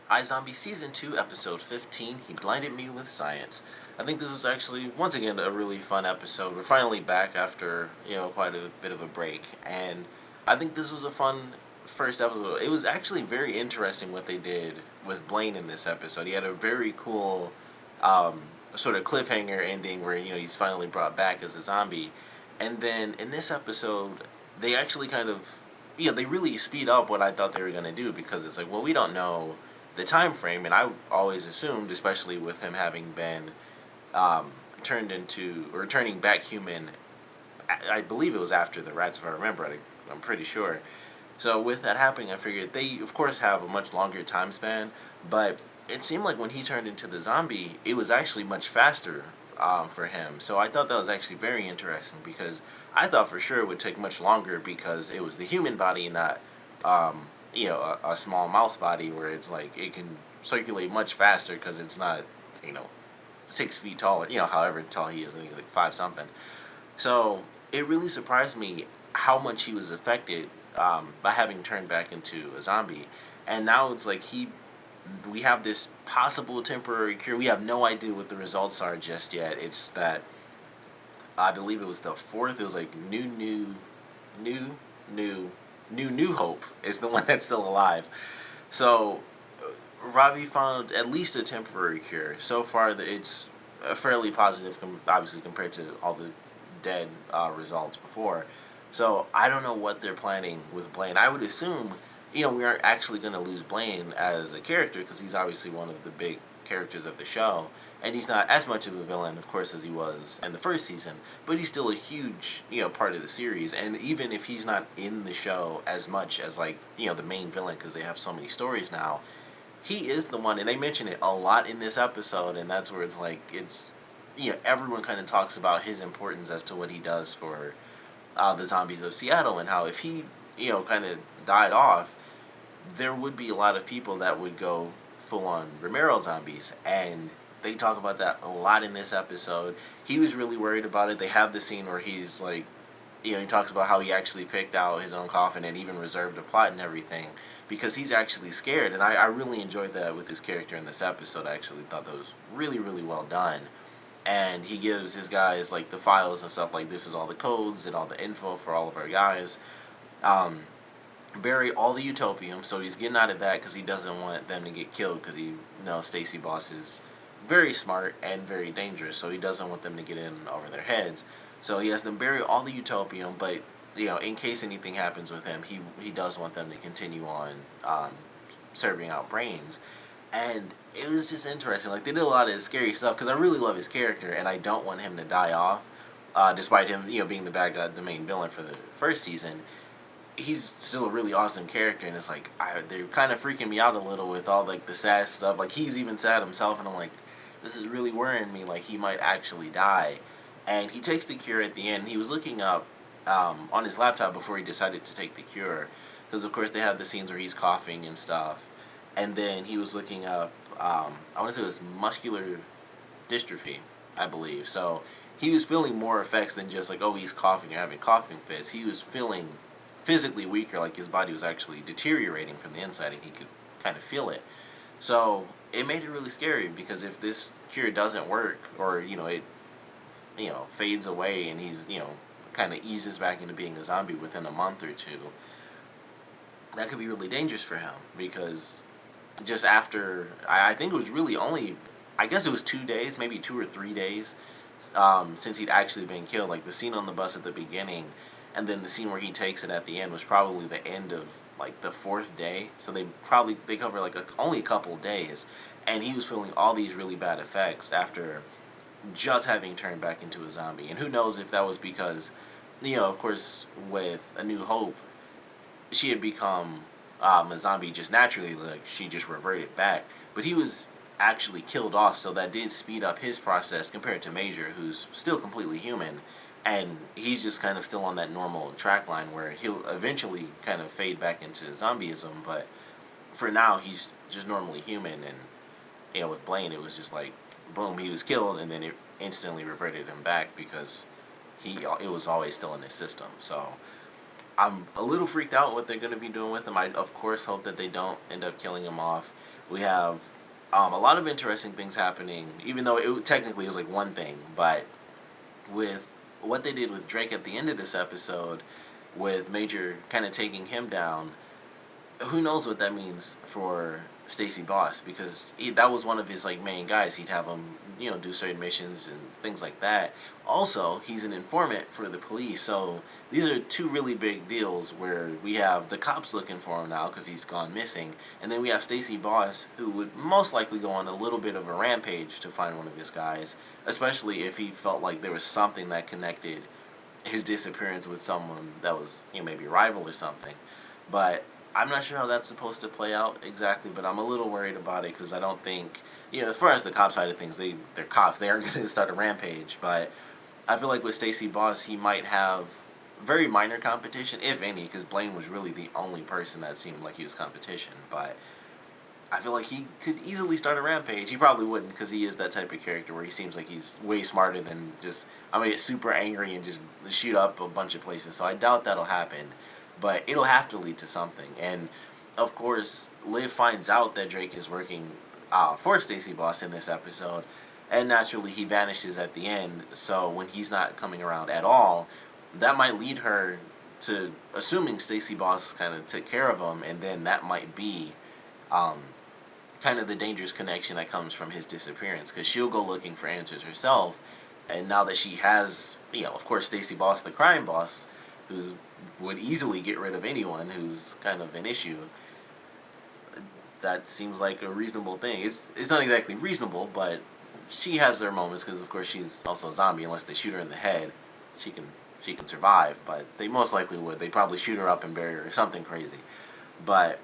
iZombie Season 2, Episode 15, He Blinded Me with Science. I think this was actually, once again, a really fun episode. We're finally back after, quite a bit of a break. And I think this was a fun first episode. It was actually very interesting what they did with Blaine in this episode. He had a very cool sort of cliffhanger ending where, he's finally brought back as a zombie. And then in this episode, they actually kind of, they really speed up what I thought they were going to do because it's like, well, we don't know the time frame, and I always assumed, especially with him having been turned into or turning back human, I believe it was after the rats, if I remember it. I'm pretty sure. So with that happening, I figured they, of course, have a much longer time span, but it seemed like when he turned into the zombie, it was actually much faster for him. So I thought that was actually very interesting because I thought for sure it would take much longer because it was the human body and not a small mouse body where it's like it can circulate much faster because it's not, 6 feet tall, however tall he is, I think like five something. So it really surprised me how much he was affected by having turned back into a zombie. And now it's like we have this possible temporary cure. We have no idea what the results are just yet. It's that I believe it was the fourth. It was like new hope is the one that's still alive. So Ravi found at least a temporary cure. So far, it's fairly positive, obviously compared to all the dead results before. So I don't know what they're planning with Blaine. I would assume, we aren't actually going to lose Blaine as a character because he's obviously one of the big characters of the show, and he's not as much of a villain, of course, as he was in the first season. But he's still a huge, part of the series. And even if he's not in the show as much as like, the main villain, because they have so many stories now, he is the one, and they mention it a lot in this episode, and that's where it's like everyone kind of talks about his importance as to what he does for the zombies of Seattle, and how if he kind of died off, there would be a lot of people that would go full on Romero zombies, and they talk about that a lot in this episode. He was really worried about it. They have the scene where he's like, he talks about how he actually picked out his own coffin and even reserved a plot and everything because he's actually scared. And I really enjoyed that with his character in this episode. I actually thought that was really, really well done. And he gives his guys like the files and stuff like this is all the codes and all the info for all of our guys. Bury all the utopium, so he's getting out of that because he doesn't want them to get killed because he Stacy Boss is very smart and very dangerous, so he doesn't want them to get in over their heads. So he has them bury all the utopium, but in case anything happens with him, he does want them to continue on serving out brains. And it was just interesting. Like, they did a lot of scary stuff because I really love his character, and I don't want him to die off, despite him being the bad guy, the main villain for the first season. He's still a really awesome character, and it's like they're kind of freaking me out a little with all like the sad stuff. Like, he's even sad himself, and I'm like, this is really worrying me. Like, he might actually die. And he takes the cure at the end. He was looking up on his laptop before he decided to take the cure, because of course they have the scenes where he's coughing and stuff. And then he was looking up, I want to say it was muscular dystrophy, I believe. So he was feeling more effects than just like, oh, he's coughing or having coughing fits. He was feeling physically weaker, like his body was actually deteriorating from the inside, and he could kind of feel it. So it made it really scary because if this cure doesn't work, or it fades away, and he's kind of eases back into being a zombie within a month or two, that could be really dangerous for him because just after I think it was really only, I guess it was 2 days, maybe 2 or 3 days since he'd actually been killed. Like the scene on the bus at the beginning, and then the scene where he takes it at the end was probably the end of like the fourth day. So they cover like only a couple days, and he was feeling all these really bad effects after just having turned back into a zombie. And who knows if that was because, of course, with A New Hope, she had become a zombie just naturally, like she just reverted back. But he was actually killed off, so that did speed up his process compared to Major, who's still completely human, and he's just kind of still on that normal track line where he'll eventually kind of fade back into zombieism, but for now he's just normally human. And with Blaine it was just like boom, he was killed, and then it instantly reverted him back because it was always still in his system. So I'm a little freaked out what they're going to be doing with him. I, of course, hope that they don't end up killing him off. We have a lot of interesting things happening, even though technically it was like one thing, but with what they did with Drake at the end of this episode, with Major kind of taking him down, who knows what that means for Stacy Boss, because that was one of his like main guys. He'd have him, do certain missions and things like that. Also, he's an informant for the police, so these are two really big deals where we have the cops looking for him now because he's gone missing, and then we have Stacy Boss, who would most likely go on a little bit of a rampage to find one of his guys, especially if he felt like there was something that connected his disappearance with someone that was, maybe a rival or something. But I'm not sure how that's supposed to play out exactly, but I'm a little worried about it because I don't think, as far as the cop side of things, they're cops. They aren't going to start a rampage. But I feel like with Stacy Boss, he might have very minor competition, if any, because Blaine was really the only person that seemed like he was competition. But I feel like he could easily start a rampage. He probably wouldn't because he is that type of character where he seems like he's way smarter than just, I'm going to get super angry and just shoot up a bunch of places. So I doubt that'll happen. But it'll have to lead to something. And, of course, Liv finds out that Drake is working for Stacy Boss in this episode. And naturally, he vanishes at the end. So when he's not coming around at all, that might lead her to assuming Stacy Boss kind of took care of him. And then that might be um, kind of the dangerous connection that comes from his disappearance, because she'll go looking for answers herself. And now that she has, of course, Stacy Boss, the crime boss, who would easily get rid of anyone who's kind of an issue, that seems like a reasonable thing. It's not exactly reasonable, but she has her moments because, of course, she's also a zombie. Unless they shoot her in the head, she can survive. But they most likely would. They'd probably shoot her up and bury her or something crazy. But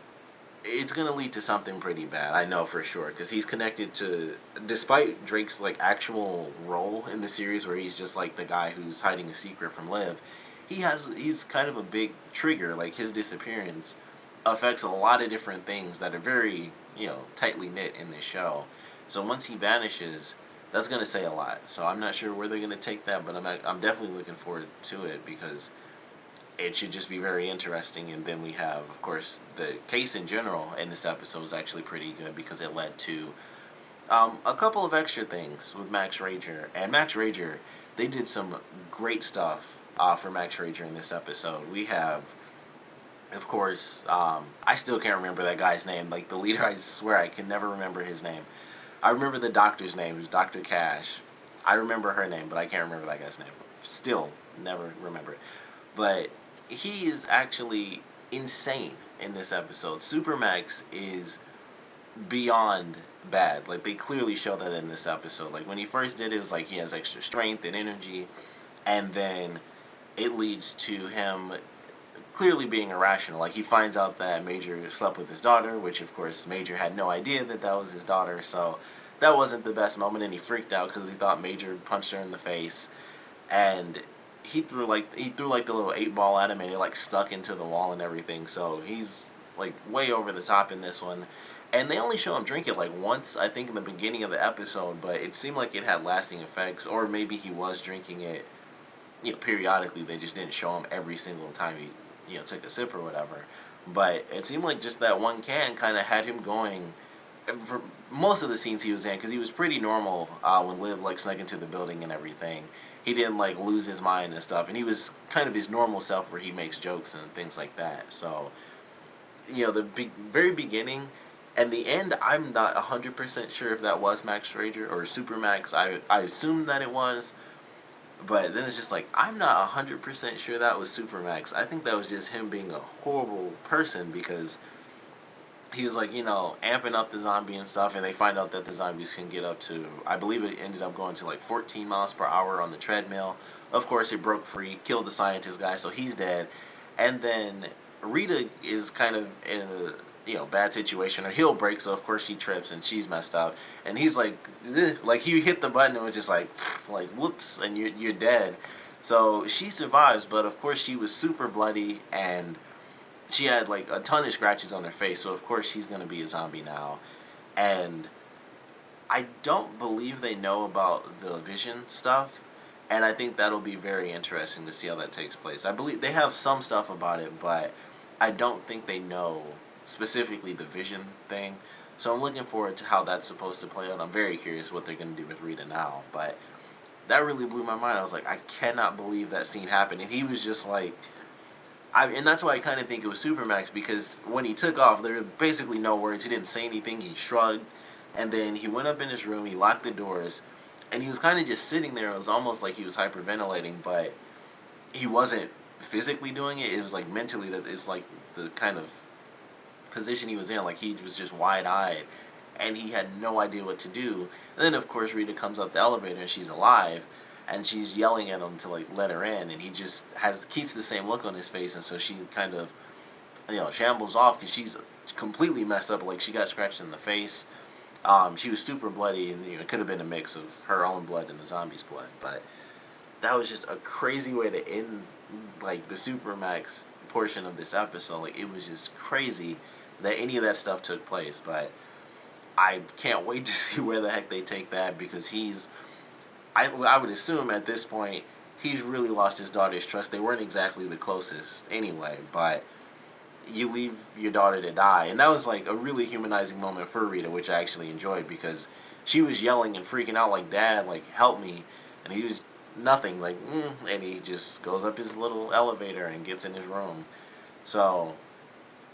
it's going to lead to something pretty bad, I know for sure, because he's connected to, despite Drake's like actual role in the series where he's just like the guy who's hiding a secret from Liv, he's kind of a big trigger. Like, his disappearance affects a lot of different things that are very, tightly knit in this show. So once he vanishes, that's going to say a lot. So I'm not sure where they're going to take that, but I'm definitely looking forward to it because it should just be very interesting. And then we have, of course, the case in general in this episode is actually pretty good because it led to a couple of extra things with Max Rager. And Max Rager, they did some great stuff for Max Rager in this episode. We have, of course, I still can't remember that guy's name. Like, the leader, I swear I can never remember his name. I remember the doctor's name, who's Dr. Cash. I remember her name, but I can't remember that guy's name. Still, never remember it. But he is actually insane in this episode. Supermax is beyond bad. Like, they clearly show that in this episode. Like, when he first did it, it was like he has extra strength and energy, and then it leads to him clearly being irrational. Like, he finds out that Major slept with his daughter, which, of course, Major had no idea that that was his daughter, so that wasn't the best moment, and he freaked out because he thought Major punched her in the face, and he threw the little 8 ball at him, and it like stuck into the wall and everything. So he's like way over the top in this one. And they only show him drink it like once, I think, in the beginning of the episode, but it seemed like it had lasting effects, or maybe he was drinking it, periodically. They just didn't show him every single time he, took a sip or whatever. But it seemed like just that one can kind of had him going for most of the scenes he was in, because he was pretty normal when Liv like snuck into the building and everything. He didn't like lose his mind and stuff, and he was kind of his normal self where he makes jokes and things like that. So, the very beginning and the end, I'm not 100% sure if that was Max Rager or Supermax. I assumed that it was, but then it's just like, I'm not 100% sure that was Supermax. I think that was just him being a horrible person because he was like, amping up the zombie and stuff, and they find out that the zombies can get up to, I believe it ended up going to like 14 miles per hour on the treadmill. Of course, it broke free, killed the scientist guy, so he's dead. And then Rita is kind of in a, bad situation. Her heel breaks, so of course she trips and she's messed up. And he's like, ugh, like he hit the button and it was just like whoops, and you're dead. So she survives, but of course she was super bloody and she had like a ton of scratches on her face, so of course she's gonna be a zombie now. And I don't believe they know about the vision stuff, and I think that'll be very interesting to see how that takes place. I believe they have some stuff about it, but I don't think they know specifically the vision thing. So I'm looking forward to how that's supposed to play out. I'm very curious what they're going to do with Rita now. But that really blew my mind. I was like, I cannot believe that scene happened. And he was just like, and that's why I kind of think it was Supermax, because when he took off, there were basically no words. He didn't say anything. He shrugged, and then he went up in his room. He locked the doors, and he was kind of just sitting there. It was almost like he was hyperventilating, but he wasn't physically doing it. It was like mentally, that it's like the kind of position he was in. Like he was just wide eyed, and he had no idea what to do. And then of course Rita comes up the elevator and she's alive, and she's yelling at him to like let her in, and he just keeps the same look on his face, and so she kind of shambles off because she's completely messed up. Like she got scratched in the face. She was super bloody, and it could have been a mix of her own blood and the zombie's blood. But that was just a crazy way to end like the Supermax portion of this episode. Like it was just crazy that any of that stuff took place. But I can't wait to see where the heck they take that, because I would assume at this point he's really lost his daughter's trust. They weren't exactly the closest anyway, but you leave your daughter to die. And that was like a really humanizing moment for Rita, which I actually enjoyed, because she was yelling and freaking out like, Dad, like, help me. And he was nothing, like, and he just goes up his little elevator and gets in his room. So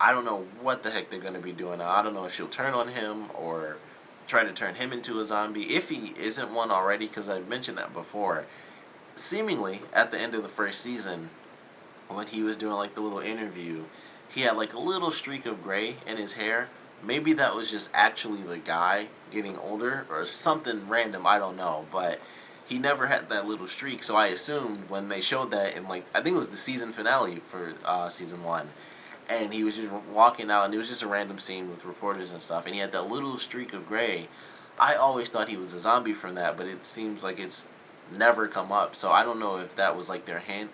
I don't know what the heck they're going to be doing now. I don't know if she'll turn on him or try to turn him into a zombie, if he isn't one already, because I mentioned that before. Seemingly, at the end of the first season, when he was doing like the little interview, he had like a little streak of gray in his hair. Maybe that was just actually the guy getting older or something random, I don't know, but he never had that little streak. So I assumed when they showed that in, like, I think it was the season finale for season 1, and he was just walking out, and it was just a random scene with reporters and stuff, and he had that little streak of gray. I always thought he was a zombie from that, but it seems like it's never come up. So I don't know if that was like their hint,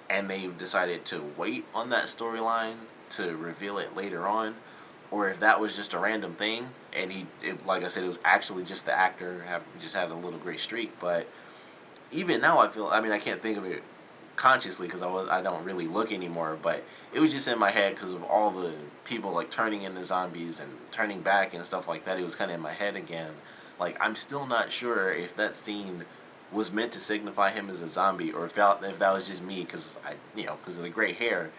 and they've decided to wait on that storyline to reveal it later on, or if that was just a random thing, and like I said, it was actually just the actor just had a little gray streak. But even now, I mean, I can't think of it consciously because I don't really look anymore, but it was just in my head because of all the people like turning into zombies and turning back and stuff like that. It was kind of in my head again. Like, I'm still not sure if that scene was meant to signify him as a zombie, or if that was just me because because of the gray hair.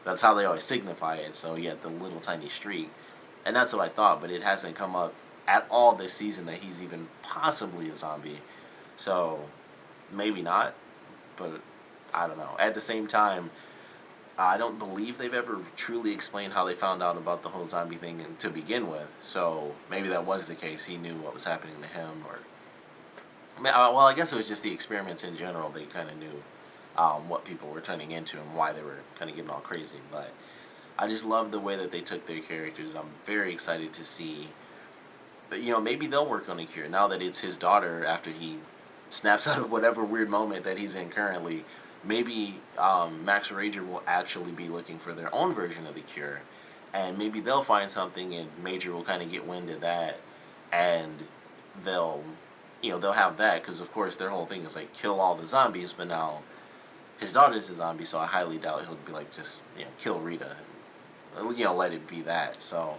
That's how they always signify it. So he had the little tiny streak, and that's what I thought. But it hasn't come up at all this season that he's even possibly a zombie. So maybe not, but I don't know. At the same time, I don't believe they've ever truly explained how they found out about the whole zombie thing to begin with. So maybe that was the case. He knew what was happening to him, or well, I guess it was just the experiments in general. They kind of knew what people were turning into and why they were kind of getting all crazy. But I just love the way that they took their characters. I'm very excited to see. But maybe they'll work on a cure now that it's his daughter. After he snaps out of whatever weird moment that he's in currently, maybe Max Rager will actually be looking for their own version of the cure, and maybe they'll find something, and Major will kind of get wind of that, and they'll they'll have that, because of course their whole thing is like kill all the zombies, but now his daughter's a zombie, so I highly doubt he'll be like just kill Rita, and let it be that. So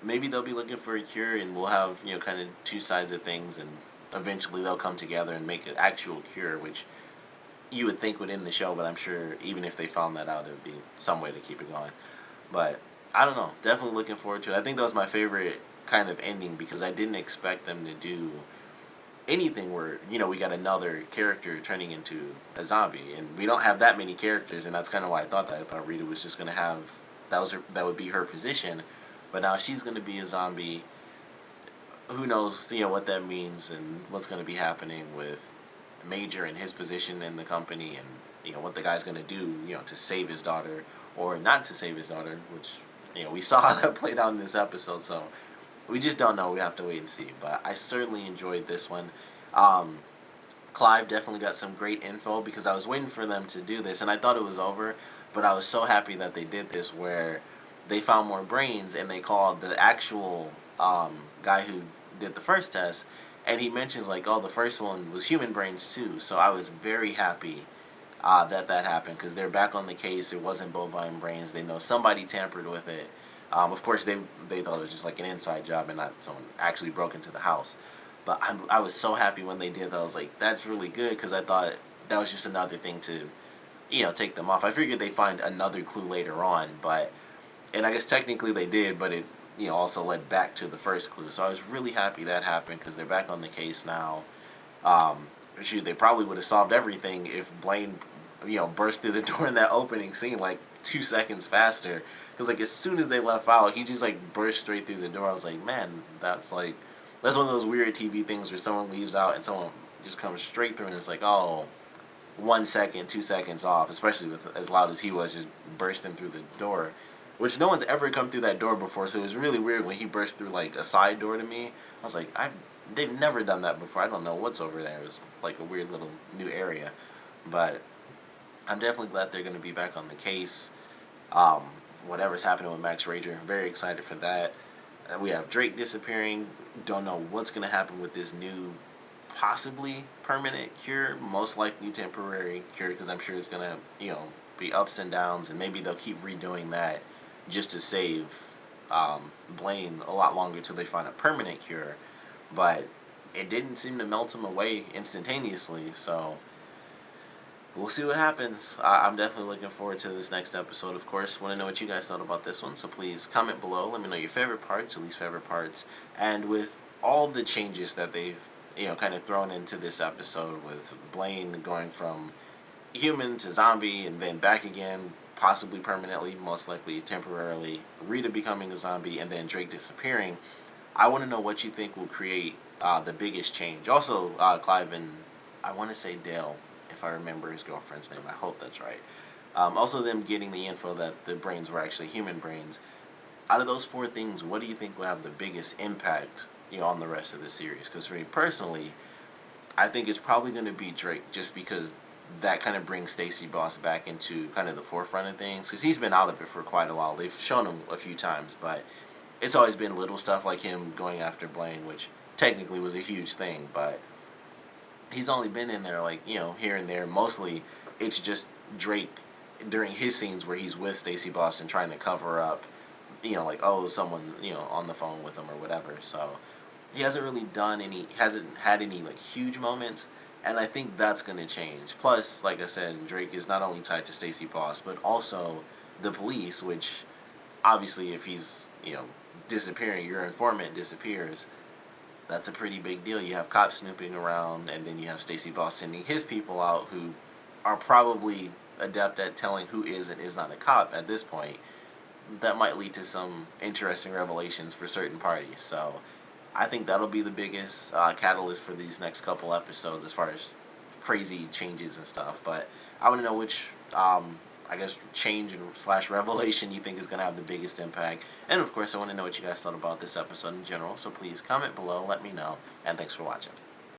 maybe they'll be looking for a cure, and we'll have kind of two sides of things, and eventually they'll come together and make an actual cure, which you would think would end the show, but I'm sure even if they found that out, there would be some way to keep it going. But I don't know. Definitely looking forward to it. I think that was my favorite kind of ending, because I didn't expect them to do anything where we got another character turning into a zombie, and we don't have that many characters, and that's kind of why I thought that. I thought Rita was just gonna have that would be her position, but now she's gonna be a zombie. Who knows, what that means and what's gonna be happening with Major and his position in the company, and what the guy's gonna do, to save his daughter or not to save his daughter, which we saw how that played out in this episode. So we just don't know. We have to wait and see. But I certainly enjoyed this one. Clive definitely got some great info, because I was waiting for them to do this, and I thought it was over, but I was so happy that they did this, where they found more brains, and they called the actual guy who did the first test, and he mentions like, oh, the first one was human brains too. So I was very happy that happened, because they're back on the case. It wasn't bovine brains. They know somebody tampered with it, Of course, they thought it was just like an inside job and not someone actually broke into the house. But I was so happy when they did that. I was like, that's really good, because I thought that was just another thing to, take them off. I figured they'd find another clue later on, and I guess technically they did, but it, also led back to the first clue. So I was really happy that happened, because they're back on the case now. Um, Shoot, they probably would have solved everything if Blaine, burst through the door in that opening scene like 2 seconds faster. Because like as soon as they left out, he just like burst straight through the door. I was like, man, that's one of those weird TV things where someone leaves out and someone just comes straight through, and it's like, oh, 1 second, 2 seconds off, especially with as loud as he was just bursting through the door, which no one's ever come through that door before. So it was really weird when he burst through like a side door to me. I was like, they've never done that before. I don't know what's over there. It was like a weird little new area, but I'm definitely glad they're going to be back on the case. Um, Whatever's happening with Max Rager, very excited for that. We have Drake disappearing. Don't know what's going to happen with this new, possibly permanent cure, most likely temporary cure, because I'm sure it's going to, be ups and downs, and maybe they'll keep redoing that just to save Blaine a lot longer till they find a permanent cure. But it didn't seem to melt him away instantaneously, so we'll see what happens. I'm definitely looking forward to this next episode, of course. Want to know what you guys thought about this one, so please comment below. Let me know your favorite parts, your least favorite parts. And with all the changes that they've, kind of thrown into this episode, with Blaine going from human to zombie and then back again, possibly permanently, most likely temporarily, Rita becoming a zombie, and then Drake disappearing, I want to know what you think will create the biggest change. Also, Clive and, I want to say Dale, if I remember his girlfriend's name. I hope that's right. Also, them getting the info that the brains were actually human brains. Out of those four things, what do you think will have the biggest impact, on the rest of the series? Because for me personally, I think it's probably going to be Drake, just because that kind of brings Stacy Boss back into kind of the forefront of things. Because he's been out of it for quite a while. They've shown him a few times, but it's always been little stuff like him going after Blaine, which technically was a huge thing, but he's only been in there like, here and there. Mostly it's just Drake during his scenes where he's with Stacey Boston trying to cover up, like, oh, someone, on the phone with him or whatever. So he hasn't really hasn't had any like huge moments, and I think that's going to change. Plus, like I said, Drake is not only tied to Stacey Boss, but also the police, which obviously if he's, disappearing, your informant disappears, that's a pretty big deal. You have cops snooping around, and then you have Stacey Boss sending his people out who are probably adept at telling who is and is not a cop at this point. That might lead to some interesting revelations for certain parties. So I think that'll be the biggest catalyst for these next couple episodes as far as crazy changes and stuff. But I want to know which, I guess, change and slash revelation you think is going to have the biggest impact. And of course, I want to know what you guys thought about this episode in general. So please comment below, let me know, and thanks for watching.